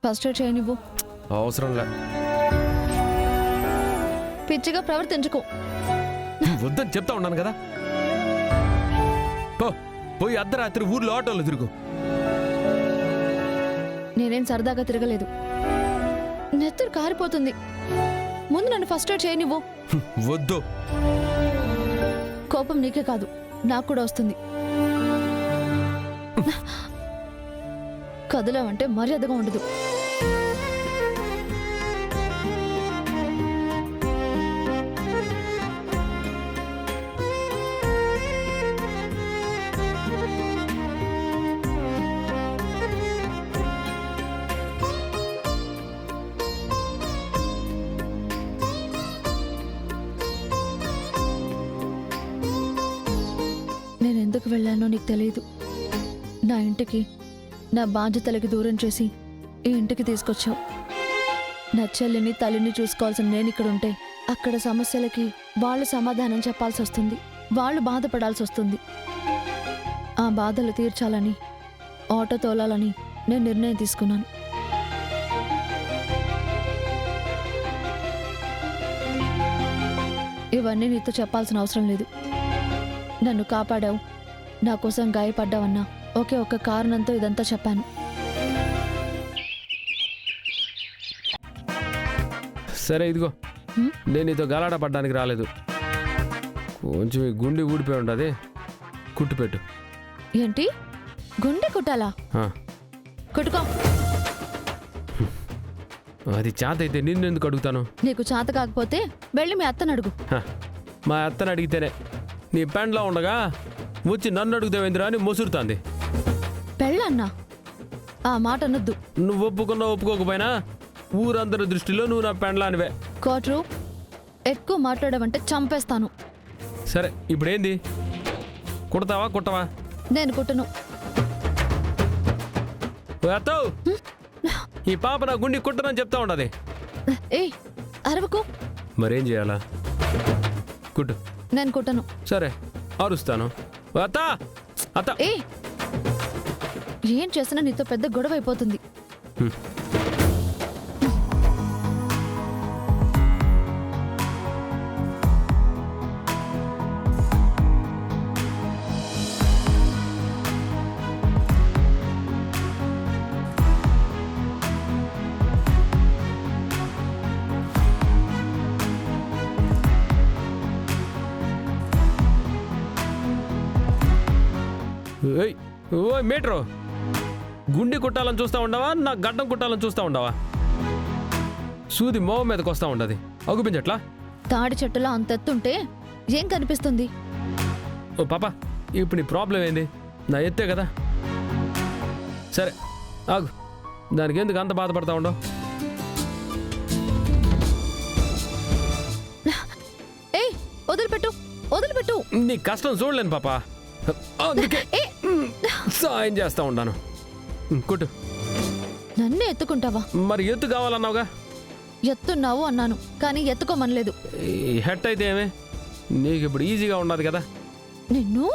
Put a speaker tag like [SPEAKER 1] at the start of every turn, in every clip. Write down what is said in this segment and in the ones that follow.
[SPEAKER 1] First aid చేయనివ్వు.
[SPEAKER 2] అవసరంలే.
[SPEAKER 1] పిచ్చిగా ప్రవర్తించుకో.
[SPEAKER 2] వద్దని చెప్తా ఉన్నాను కదా. పోయి అర్ధరాత్రి ఊర్లో ఆటోలో తిరుగు.
[SPEAKER 1] నేనేం సరదాగా తిరగలేదు. నెత్తురు కారిపోతుంది. ముందు నన్ను ఫస్ట్ ఎయిడ్ చేయనివ్వు.
[SPEAKER 2] వద్దు.
[SPEAKER 1] కోపం నీకే కాదు, నాకు కూడా వస్తుంది. కదలవంటే మర్యాదగా ఉండదు. నేను ఎందుకు వెళ్ళానో నీకు తెలియదు. నా ఇంటికి, నా బాధ్యతలకి దూరం చేసి ఈ ఇంటికి తీసుకొచ్చావు. నా చెల్లిని తల్లిని చూసుకోవాల్సిన నేను ఇక్కడ ఉంటే అక్కడ సమస్యలకి వాళ్ళు సమాధానం చెప్పాల్సి వస్తుంది. వాళ్ళు బాధపడాల్సి వస్తుంది. ఆ బాధలు తీర్చాలని, ఆటో తోలాలని నేను నిర్ణయం తీసుకున్నాను. ఇవన్నీ నీతో చెప్పాల్సిన అవసరం లేదు. నన్ను కాపాడావు, నా కోసం గాయపడ్డావన్నా ఒకే ఒక్క కారణంతో ఇదంతా చెప్పాను.
[SPEAKER 2] సరే ఇదిగో, నేను నీతో గలాట పడ్డానికి రాలేదు. కొంచెం ఈ గుండె ఊడిపోయి ఉండదు, కుట్టుపెట్టు.
[SPEAKER 1] ఏంటి, గుండె కుట్టాలా? కుట్టుకో.
[SPEAKER 2] అది చేత అయితే నిన్నెందుకు అడుగుతాను?
[SPEAKER 1] నీకు చేత కాకపోతే వెళ్ళి మీ అత్తను అడుగు.
[SPEAKER 2] మా అత్తను అడిగితేనే నీ పెండ్లో ఉండగా వచ్చి నన్ను అడుగుతావేంద్రా అని మొసురుతాంది.
[SPEAKER 1] పెళ్ళన్నా? ఆ మాట అనొద్దు.
[SPEAKER 2] నువ్వు ఒప్పుకున్నా ఒప్పుకోకపోయినా ఊరందరి దృష్టిలో నువ్వు నా పెండ్లానివే.
[SPEAKER 1] కోట్రు, ఎక్కువ మాట్లాడవంటే చంపేస్తాను.
[SPEAKER 2] సరే ఇప్పుడేంది, కుడతావా కుట్టవా?
[SPEAKER 1] నేను కుట్టను.
[SPEAKER 2] అత్తో, ఈ పాప నా గుండె కుట్టనని చెప్తా ఉండదు.
[SPEAKER 1] ఏయ్ అరవకు.
[SPEAKER 2] మరేం చేయాలా? కుట్టు.
[SPEAKER 1] నేను కుట్టను.
[SPEAKER 2] సరే అరుస్తాను. అత్త అత్త.
[SPEAKER 1] ఏయ్, ఏం చేసినా నీతో పెద్ద గొడవ అయిపోతుంది.
[SPEAKER 2] ఓ మీటరు, గుండె కుట్టాలని చూస్తూ ఉండవా, నా గడ్డం కుట్టాలని చూస్తూ ఉండవా? సూది మోవ మీదకి వస్తూ ఉండదు, అగుపించట్లా?
[SPEAKER 1] తాడి చెట్టులా అంత ఎత్తుంటే ఏం కనిపిస్తుంది?
[SPEAKER 2] ఓ పాప, ఇప్పుడు నీ ప్రాబ్లం ఏంది? నా ఎత్తే కదా. సరే ఆగు, దానికి ఎందుకు అంత బాధపడతా ఉండవు?
[SPEAKER 1] ఏయ్ వదిలిపెట్టు, వదిలిపెట్టు.
[SPEAKER 2] నీ కష్టం చూడలేను పాప, అందుకే సాయం చేస్తా ఉన్నాను. కుట్టు.
[SPEAKER 1] నన్నే ఎత్తుకుంటావా?
[SPEAKER 2] మరి ఎత్తు కావాలన్నావుగా.
[SPEAKER 1] ఎత్తున్నావు అన్నాను, కానీ ఎత్తుకోమనలేదు.
[SPEAKER 2] హెట్ అయితే ఏమే, నీకు ఇప్పుడు ఈజీగా ఉండదు కదా.
[SPEAKER 1] నిన్ను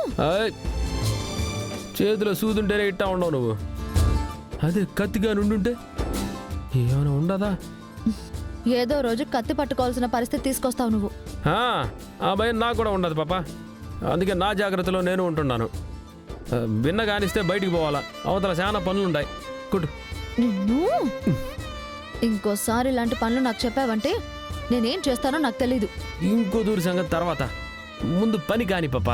[SPEAKER 2] చేతిలో సూదుంటేనే ఇట్టా ఉండవు నువ్వు. అదే కత్తిగా నుండుంటే ఏమైనా ఉండదా?
[SPEAKER 1] ఏదో రోజు కత్తి పట్టుకోవాల్సిన పరిస్థితి తీసుకొస్తావు నువ్వు.
[SPEAKER 2] ఆ భయం నాకు కూడా ఉండదు పాప, అందుకే నా జాగ్రత్తలో నేను ఉంటున్నాను. విన్న కానిస్తే బయటికి పోవాలా, అవతల చాలా పనులుంటాయి. కుట్టు.
[SPEAKER 1] నిన్ను ఇంకోసారి ఇలాంటి పనులు నాకు చెప్పావంటే నేనేం చేస్తానో నాకు తెలీదు.
[SPEAKER 2] ఇంకో దూరి సంగతి తర్వాత, ముందు పని కాని పాప.